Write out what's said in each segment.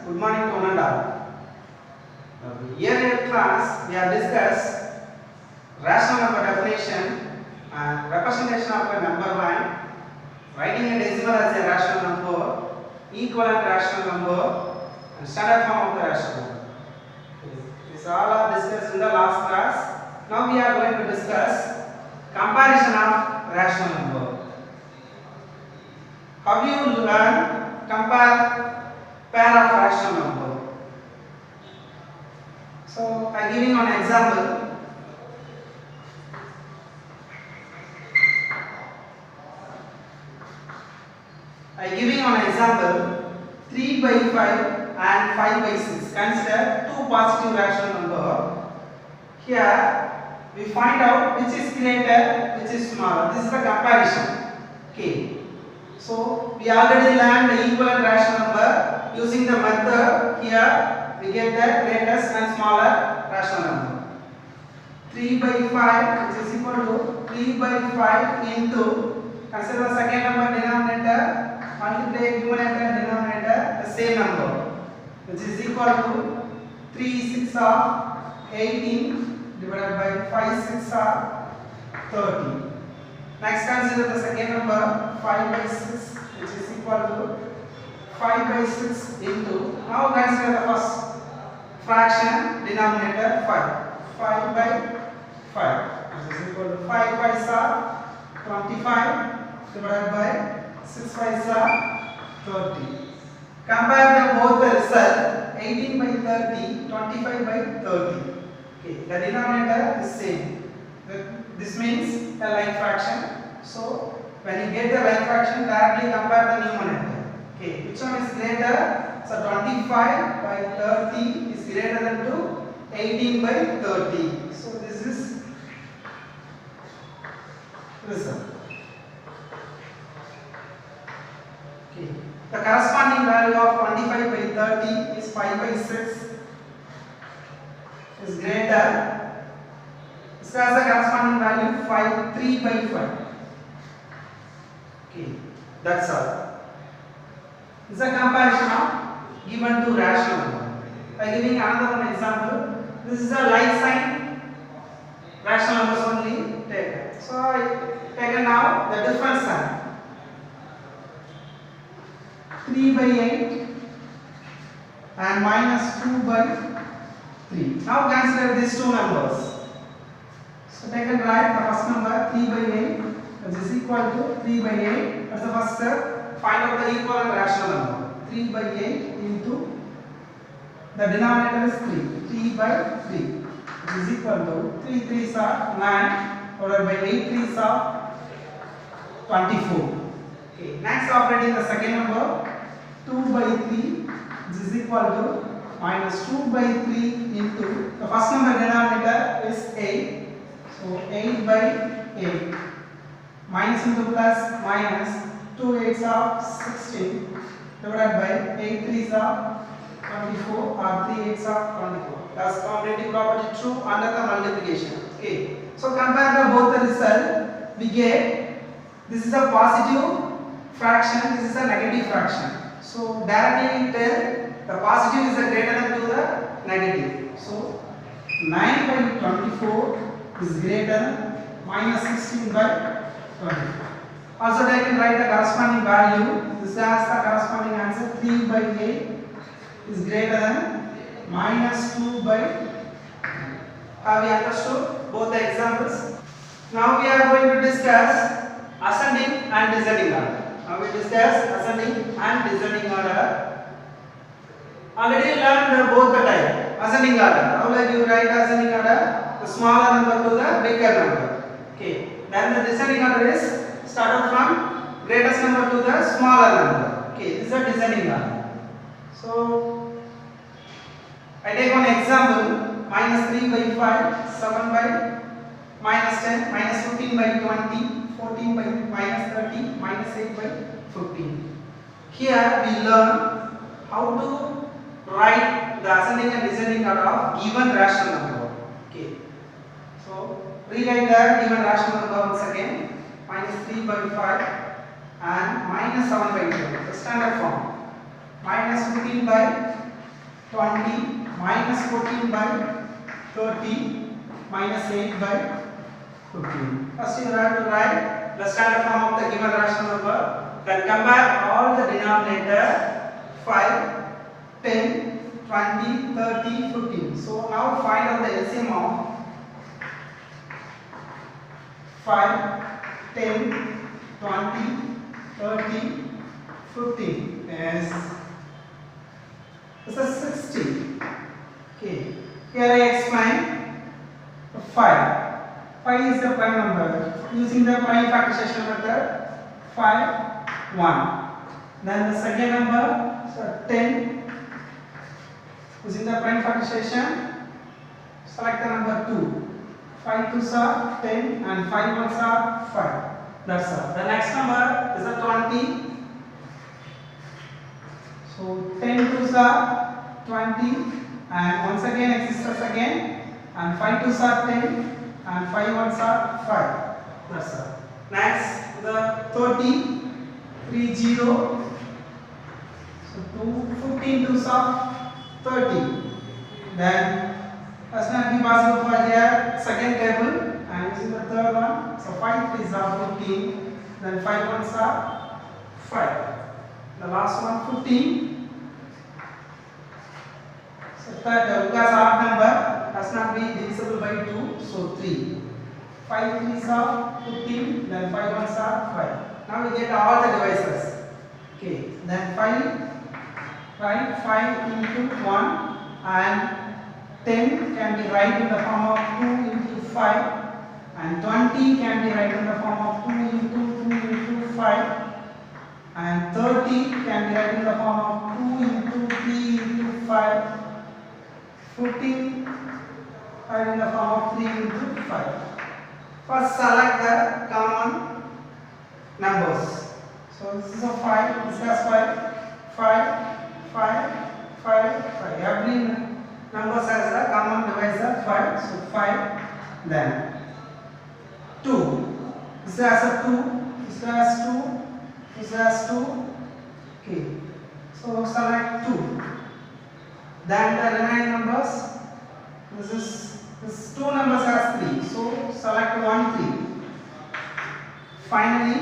Good morning to one and all. Here in class we have discussed rational number definition and representation of a number line, writing a decimal as a rational number, equivalent rational number, and standard form of the rational number. This all are discussed in the last class. Now we are going to discuss comparison of rational number. How you learn compare pair of rational number? So I giving an example. I giving an example 3 by 5 and 5 by 6. Consider two positive rational number. Here we find out which is greater, which is smaller. This is the comparison. Okay. So we already learned the equivalent rational number. Using the method here we get the greatest and smaller rational number. 3 by 5 which is equal to 3 by 5 into, consider the second number denominator, multiply numerator denominator the same number, which is equal to 3 6 are 18 divided by 5 6 are 30. Next consider the second number 5 by 6 which is equal to 5 by 6 into, now consider the first fraction denominator 5 by 5 which is equal to 5 5s are 25 divided by 6 5s are 30. Compare both the result 18 by 30, 25 by 30. Okay, the denominator is same. This means a like fraction. So when you get the like fraction, directly compare the numerator. Okay, which one is greater? So 25 by 30 is greater than to 18 by 30. So this is result. Okay, the corresponding value of 25 by 30 is 5 by 6 is greater. This has the corresponding value 3 by 5. Okay, that's all. This is a comparison of given two rational number. By giving another one example, this is a like sign rational numbers only taken. So I taken now the difference sign. 3 by 8 and minus 2 by 3. Now consider these two numbers. So taken right the first number 3 by 8 which is equal to 3 by 8. That's the first step. Find out the equivalent rational number. 3 by 8 into the denominator is 3 by 3 which is equal to 3 3s are 9 divided by 8 3s are 24. Okay. Next operating the second number 2 by 3 which is equal to minus 2 by 3 into the first number denominator is 8. So 8 by 8 minus into plus minus 2 8s are 16 divided by 8 3s are 24 or 3 8s are 24. Thus commutative property true under the multiplication. Okay. So compare the both the result, we get this is a positive fraction, this is a negative fraction. So directly tell the positive is a greater than to the negative. So 9 by 24 is greater than minus 16 by 24. Also I can write the corresponding value. This has the corresponding answer 3 by 8 is greater than minus 2 by 9. Have we understood both the examples? Now we are going to discuss ascending and descending order. Now we discuss ascending and descending order. Already learned both the type. Ascending order. How like you write ascending order? The smaller number to the bigger number. Okay. Then the descending order is started from greatest number to the smaller number. Okay. This is a descending order. So I take one example. Minus 3 by 5, 7 by minus 10, minus 15 by 20, 14 by minus 30, minus 8 by 15. Here we learn how to write the ascending and descending order of given rational number. Okay. So rewrite the given rational number once again. Minus 3 by 5 and minus 7 by 12. The standard form. Minus 15 by 20 minus 14 by 30 minus 8 by 15. First you have to write the standard form of the given rational number. Then combine all the denominator 5, 10, 20, 30, 15. So now find out the LCM of 5, 10, 20, 30, 15. Yes. This is 60. Okay. Here I explain 5. 5 is the prime number. Using the prime factorization method, 5, 1. Then the second number, so 10. Using the prime factorization, select the number 2. 5 2s are 10 and 5 1s are 5. That's all. The next number is a 20. So 10 2s are 20 and once again exists again, and 5 2s are 10 and 5 1s are 5. That's all. Next the 30, 3 0. So 15 2s are 30. Then first not be possible for here second table and using the third one. So 5 3s are 15. Then 5 1s are 5. The last one 15. So third because odd number does not be divisible by 2. So 3. 5 3s are 15. Then 5 1s are 5. Now we get all the divisors. Okay. Then 5. Right, 5 into 1 and 10 can be written in the form of 2 into 5 and 20 can be written in the form of 2 into 5 and 30 can be written in the form of 2 into 3 into 5, 14 written in the form of 3 into 5. First select the common numbers. So this is a 5, this has 5, 5, 5, 5, 5. Every number has a common divisor 5. So 5. Then 2. This has a 2. This has 2. This has 2. Okay. So select 2. Then the remaining numbers. This 2 numbers has 3. So select 1, 3. Finally,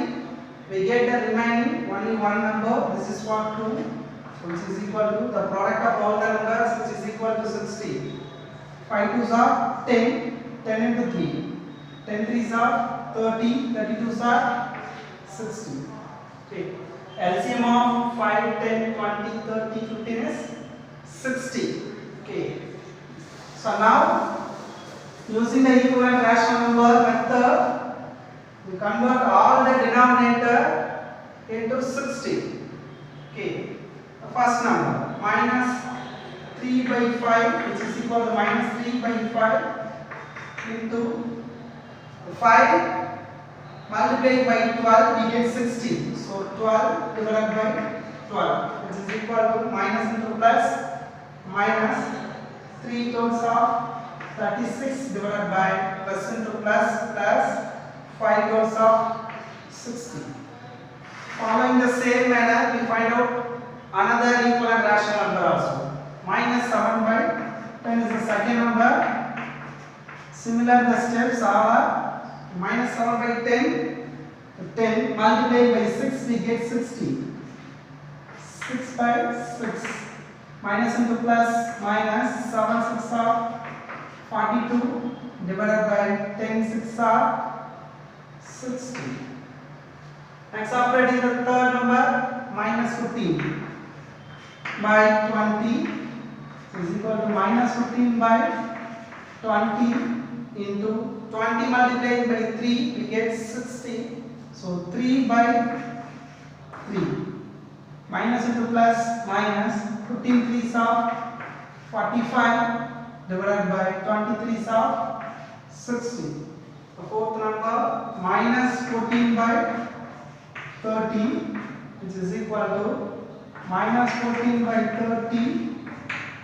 we get the remaining only one number. This is for 2. Which is equal to the product of all the numbers, which is equal to 60. 5 2s are 10, 10 into 3. 10 3s are 30, 32s are 60. Okay. LCM of 5, 10, 20, 30, 15 is 60. Okay. So now, using the equivalent rational number method, we convert all the denominator into 60. Okay. First number minus 3 by 5 which is equal to minus 3 by 5 into 5 multiplied by 12 we get 60. So 12 divided by 12 which is equal to minus into plus minus 3 times of 36 divided by plus into plus 5 times of 60. Following the same manner we find out another equivalent rational number also. Minus 7 by 10 is the second number. Similar the steps are minus 7 by 10 multiplied by 6 we get 60. 6 by 6 minus into plus minus 7 6 are 42 divided by 10 6 are 60. Next operating the third number minus 15 by 20 is equal to minus 15 by 20 into 20 multiplied by 3 we get 60. So 3 by 3 minus into plus minus 15 3s are 45 divided by 23s are 60. The fourth number minus 14 by 30 which is equal to minus 14 by 30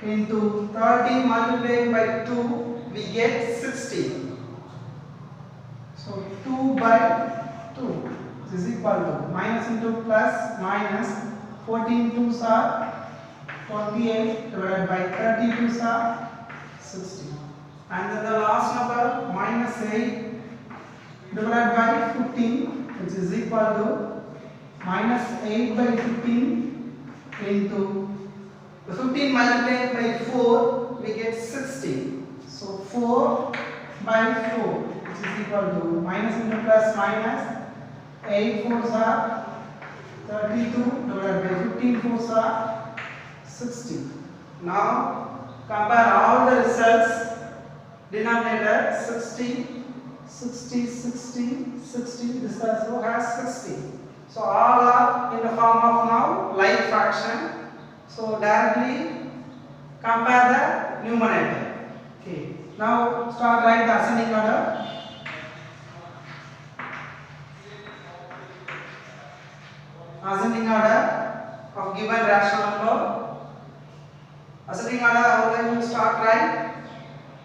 into 30 multiplied by 2 we get 60. So 2 by 2 is equal to minus into plus minus 14 2s are 28 divided by 32 is 60. And then the last number minus 8 divided by 15, which is equal to minus 8 by 15 into the 15 multiplied by 4, we get 60. So 4 by 4, which is equal to minus into plus minus 8 4s are 32 divided by 15 4s are 60. Now compare all the results. Denominator 60, 60, 60, 60. This also has 60. So all are in the form of now like fraction. So directly compare the numerator. Okay. Now start write the ascending order. Ascending order of given rational number. Ascending order, how can you start write?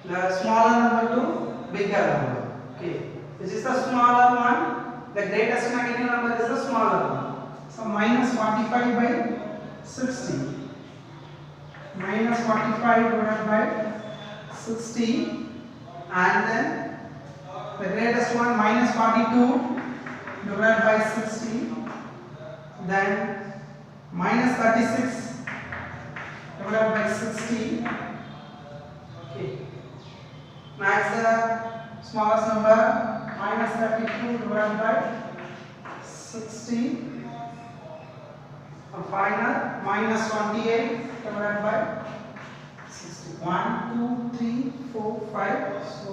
The smaller number to bigger number. Okay. This is the smaller one. The greatest negative number is the smaller one. So minus 45 by 60. Minus 45 divided by 60. And then the greatest one minus 42 divided by 60. Then minus 36 divided by 60. Okay. Next the smallest number minus 32 divided by 60. And final minus 28 divided by 60. 1, 2, 3, 4, 5. So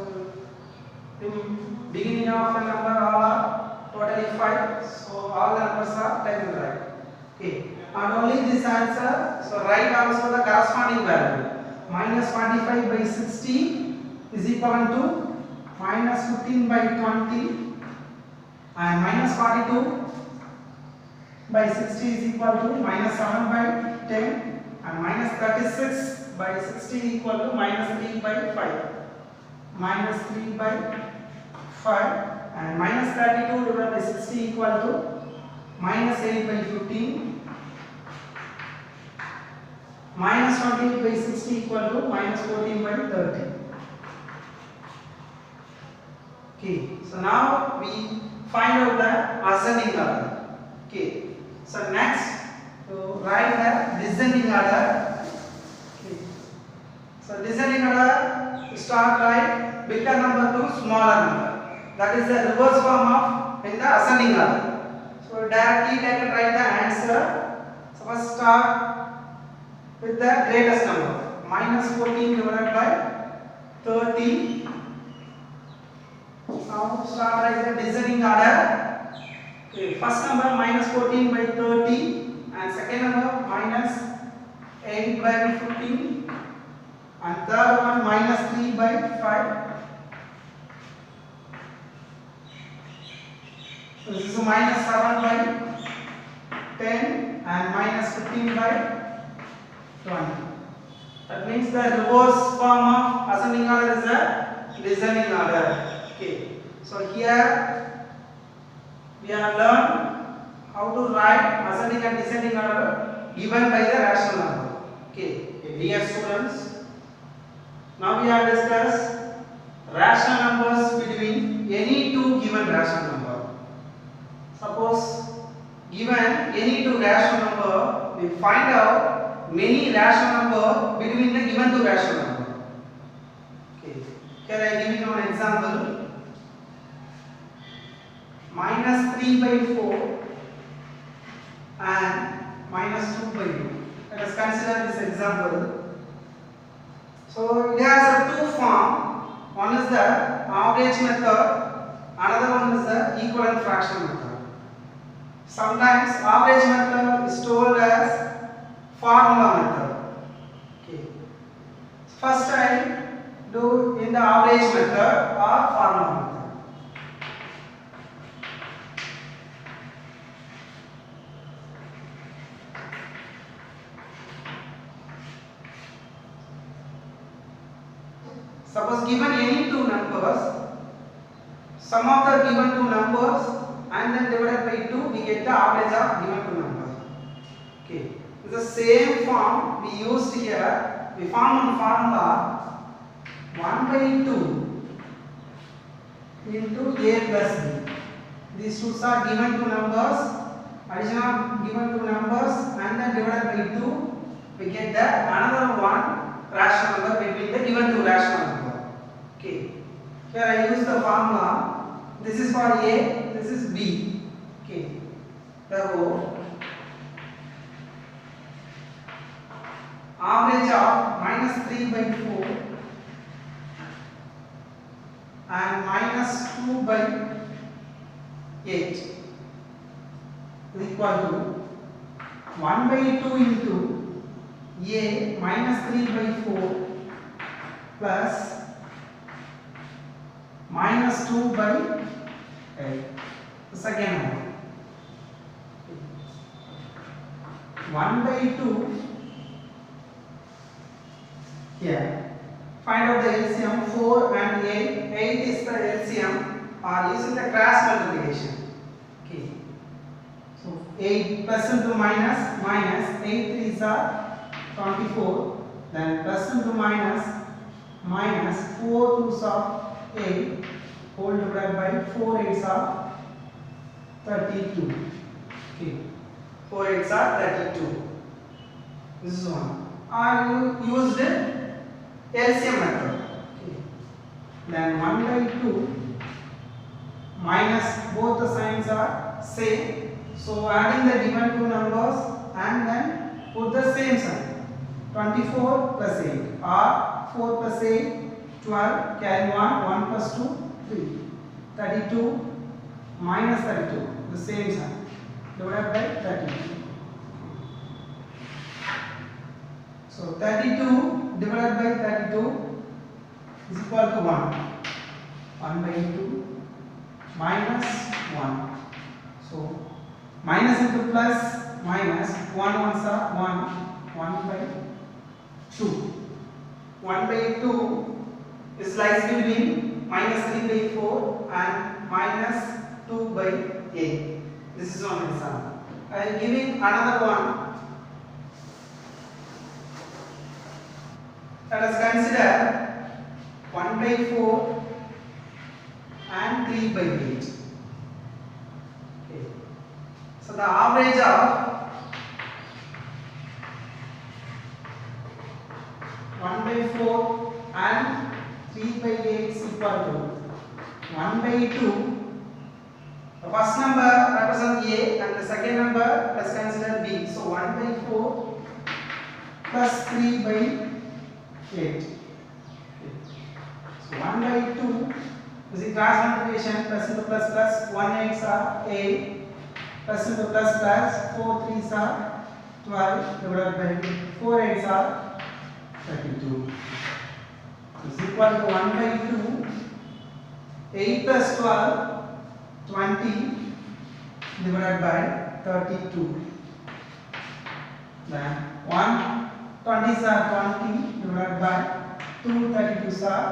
the beginning of the number all are totally 5. So all the numbers are taken right. Okay. And only this answer. So write also the corresponding value. Minus 45 by 60 is equal to minus 15 by 20, and minus 42 by 60 is equal to minus 7 by 10, and minus 36 by 60 equal to minus 3 by 5. Minus 3 by 5, and minus 32 divided by 60 equal to minus 8 by 15. Minus 20 by 60 equal to minus 14 by 30. Okay, so now we find out the ascending order. Okay, so next to write the descending order. Okay, so descending order, start write bigger number to smaller number. That is the reverse form of in the ascending order. So directly take and write the answer. So first start with the greatest number, minus 14 divided by 30. Now start write the descending order. Okay, first number minus 14 by 30, and second number minus 8 by 15, and third one minus 3 by 5. So this is minus 7 by 10 and minus 15 by 20. That means the reverse form of ascending order is a descending order. Okay. So here we have learned how to write ascending and descending order given by the rational number. Okay. Dear students, now we have discussed rational numbers between any two given rational number. Suppose given any two rational number, we find out many rational number between the given two rational number. Okay. Here I give you an example. Minus 3 by 4 and minus 2 by 2. Let us consider this example. So it has a two form. One is the average method, another one is the equivalent fraction method. Sometimes average method is told as formula method. Okay. First I do in the average method or formula method. Suppose given any two numbers, sum of the given two numbers and then divided by 2, we get the average of given two numbers. Okay. The same form we used here. We found one formula 1 by 2 into a plus b. These two are given to numbers. Addition of given to numbers and then divided by 2. We get the another one rational number between the given two rational number. Okay. Here I use the formula. This is for a. This is b. Okay. Therefore, average of minus 3 by 4 and minus 2 by 8 is equal to 1 by 2 into a minus 3 by 4 plus minus 2 by 8. The second one. 1 by 2 here. Find out the LCM. 4 and 8. 8 is the LCM or using the cross multiplication. Okay. So 8 plus into minus, minus 8 3s are 24. Then plus into minus, minus 4 2s are 8 whole divided by 4 8s are 32. Okay. 4 8s are 32. This is one. I used LCM method. Okay. Then 1 by 2 minus, both the signs are same. So adding the given two numbers and then put the same sign. 24 plus 8 or 4 plus 8 12, carry 1 plus 2 3, 32 minus 32, the same sign, divided by 32. So 32 divided by 32 is equal to 1. 1 by 2 minus 1. So minus into plus, minus 1 ones are 1 by 2. 1 by 2 is lies between minus 3 by 4 and minus 2 by 8. This is one example. I am giving another one. Let us consider 1 by 4 and 3 by 8. Okay. So the average of 1 by 4 and 3 by 8 is equal to 1 by 2. The first number represents A and the second number let's consider B. So 1 by 4 plus 3 by 8. Okay. So 1 by 2 is the cross multiplication, plus into plus plus, 1 8s are 8, plus into plus plus, 4 3s are 12, divided by 4 8s are 32. Is equal to 1 by 2, 8 plus 12, 20 divided by 32. Then 1 20s are 20 divided by 2 32s are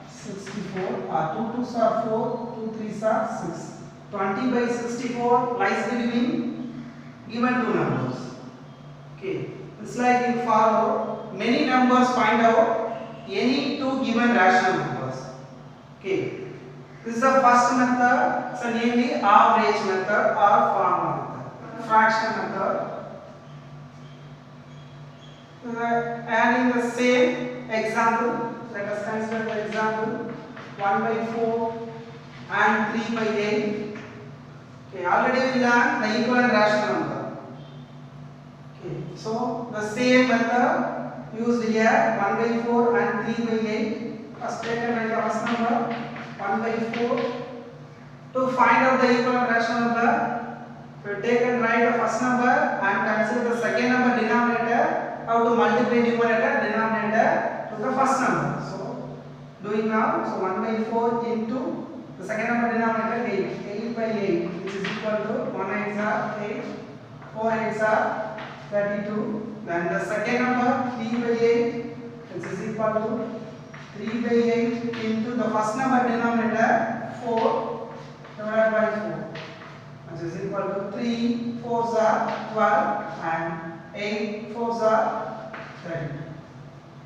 64 2 2s are 4 2 3s are 6. 20 by 64 lies between given two numbers. Okay, it's like you follow many numbers, find out any two given rational numbers. Okay, this is the first method, so namely average method or formula method, fraction method. Adding the same example, let us consider the example 1 by 4 and 3 by 8. Okay, already we learned the equivalent rational number. Okay, so the same method used here 1 by 4 and 3 by 8. First taken by the first number 1 by 4. To find out the equivalent rational number, we take and write the first number and consider the second number denominator. How to multiply numerator denominator to the first number. So doing now, so 1 by 4 into the second number denominator 8 by 8, which is equal to 1 8s are 8, 4 8s are 32. Then the second number 3 by 8, which is equal to 3 by 8 into the first number denominator 4 divided by 4, which is equal to 3 4s are 12 and 8 fours are 32.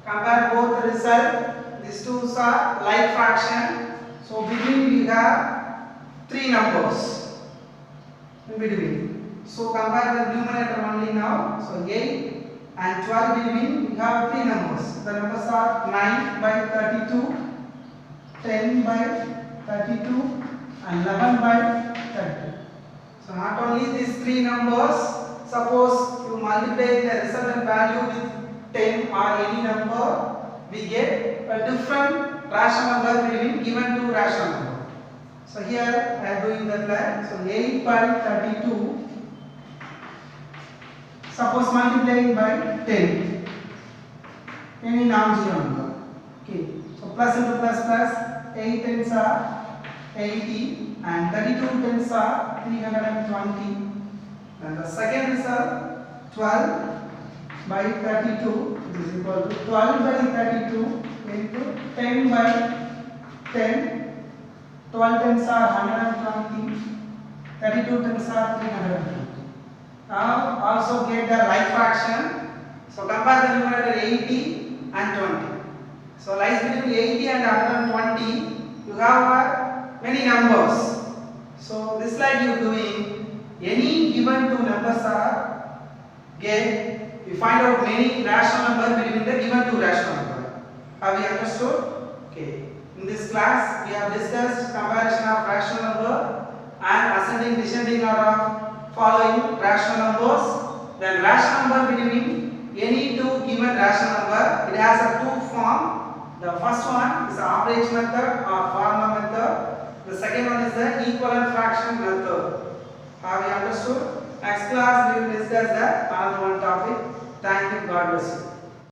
Compare both the result. These two are like fraction. So between we have three numbers in between. So compare the numerator only now. So 8 and 12 between we have three numbers. The numbers are 9 by 32, 10 by 32 and 11 by 32. So not only these three numbers, suppose you multiply the resultant value with 10 or any number, we get a different rational number between given two rational number. So here I am doing that line. So 8 by 32, suppose multiplying by 10, any non-zero number. Okay. So plus into plus plus, 8 tens are 80 and 32 tens are 320. And the second result 12 by 32 which is equal to 12 by 32 into 10 by 10. 12 tens are 120, 32 tens are 320. Now also get the like fraction. So compare the numerator 80 and 20. So lies between 80 and 120 you have many numbers. So this slide you are doing any given two numbers are get, we find out many rational number between the given two rational number. Have you understood? Okay. In this class we have discussed comparison of rational number and ascending descending order of following rational numbers. Then rational number between any two given rational number, it has a two form. The first one is the average method or formula method. The second one is the equivalent fraction method. Have you understood? Next class we will discuss that another one topic. Thank you. God bless you.